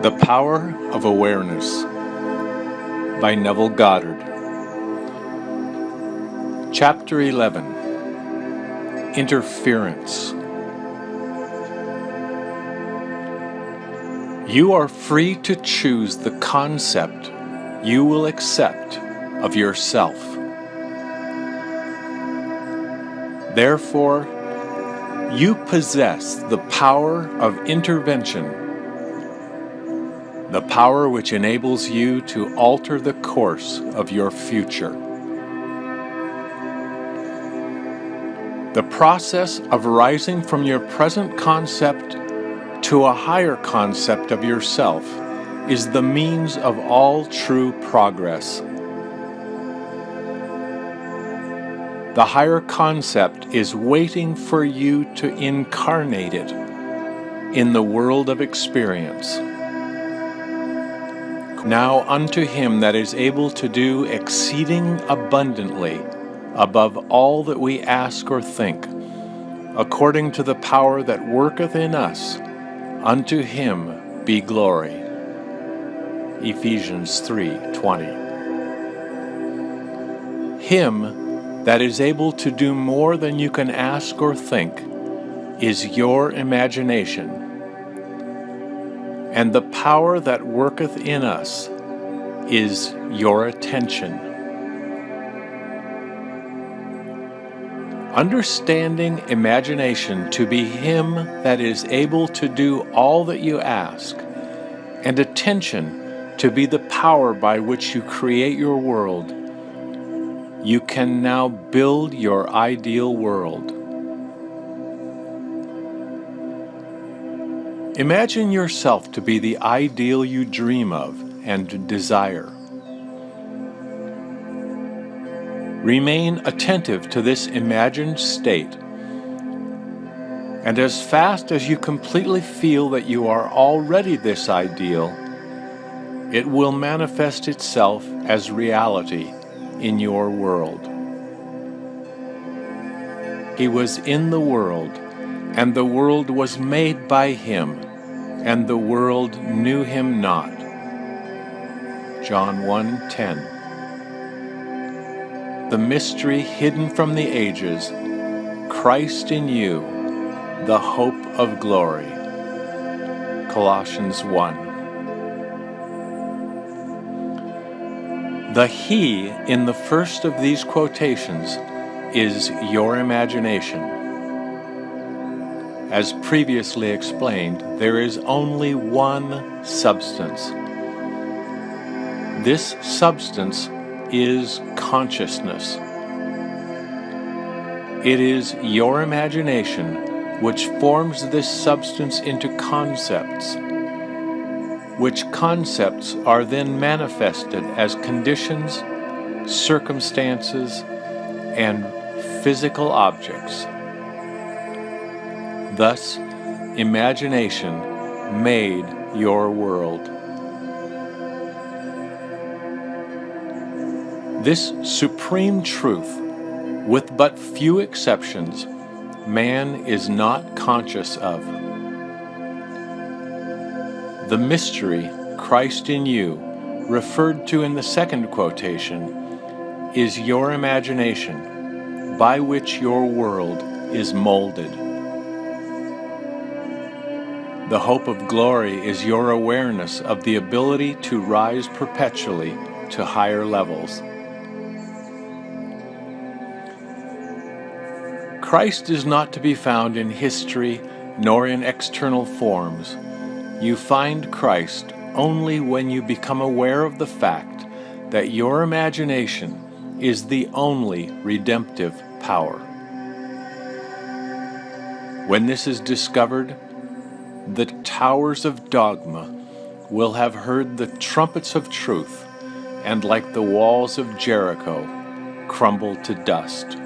The Power of Awareness by Neville Goddard. Chapter 11. Interference. You are free to choose the concept you will accept of yourself. Therefore, you possess the power of intervention, the power which enables you to alter the course of your future. The process of rising from your present concept to a higher concept of yourself is the means of all true progress. The higher concept is waiting for you to incarnate it in the world of experience. Now unto him that is able to do exceeding abundantly above all that we ask or think, according to the power that worketh in us, unto him be glory. Ephesians 3:20. Him that is able to do more than you can ask or think is your imagination, and the power that worketh in us is your attention. Understanding imagination to be him that is able to do all that you ask, and attention to be the power by which you create your world, you can now build your ideal world. Imagine yourself to be the ideal you dream of and desire. Remain attentive to this imagined state, and as fast as you completely feel that you are already this ideal, it will manifest itself as reality in your world. He was in the world, and the world was made by him, and the world knew him not. John 1:10. The mystery hidden from the ages, Christ in you, the hope of glory. Colossians 1. The he in the first of these quotations is your imagination. As previously explained, there is only one substance. This substance is consciousness. It is your imagination which forms this substance into concepts, which concepts are then manifested as conditions, circumstances, and physical objects. Thus, imagination made your world. This supreme truth, with but few exceptions, man is not conscious of. The mystery, Christ in you, referred to in the second quotation, is your imagination, by which your world is molded. The hope of glory is your awareness of the ability to rise perpetually to higher levels. Christ is not to be found in history nor in external forms. You find Christ only when you become aware of the fact that your imagination is the only redemptive power. When this is discovered, the towers of dogma will have heard the trumpets of truth, and like the walls of Jericho, crumble to dust.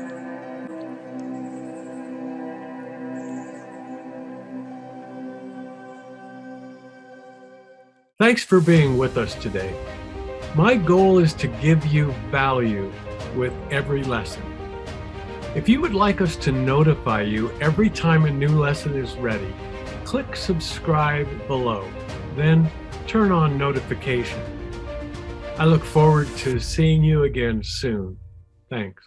Thanks for being with us today. My goal is to give you value with every lesson. If you would like us to notify you every time a new lesson is ready, click subscribe below. Then turn on notifications. I look forward to seeing you again soon. Thanks.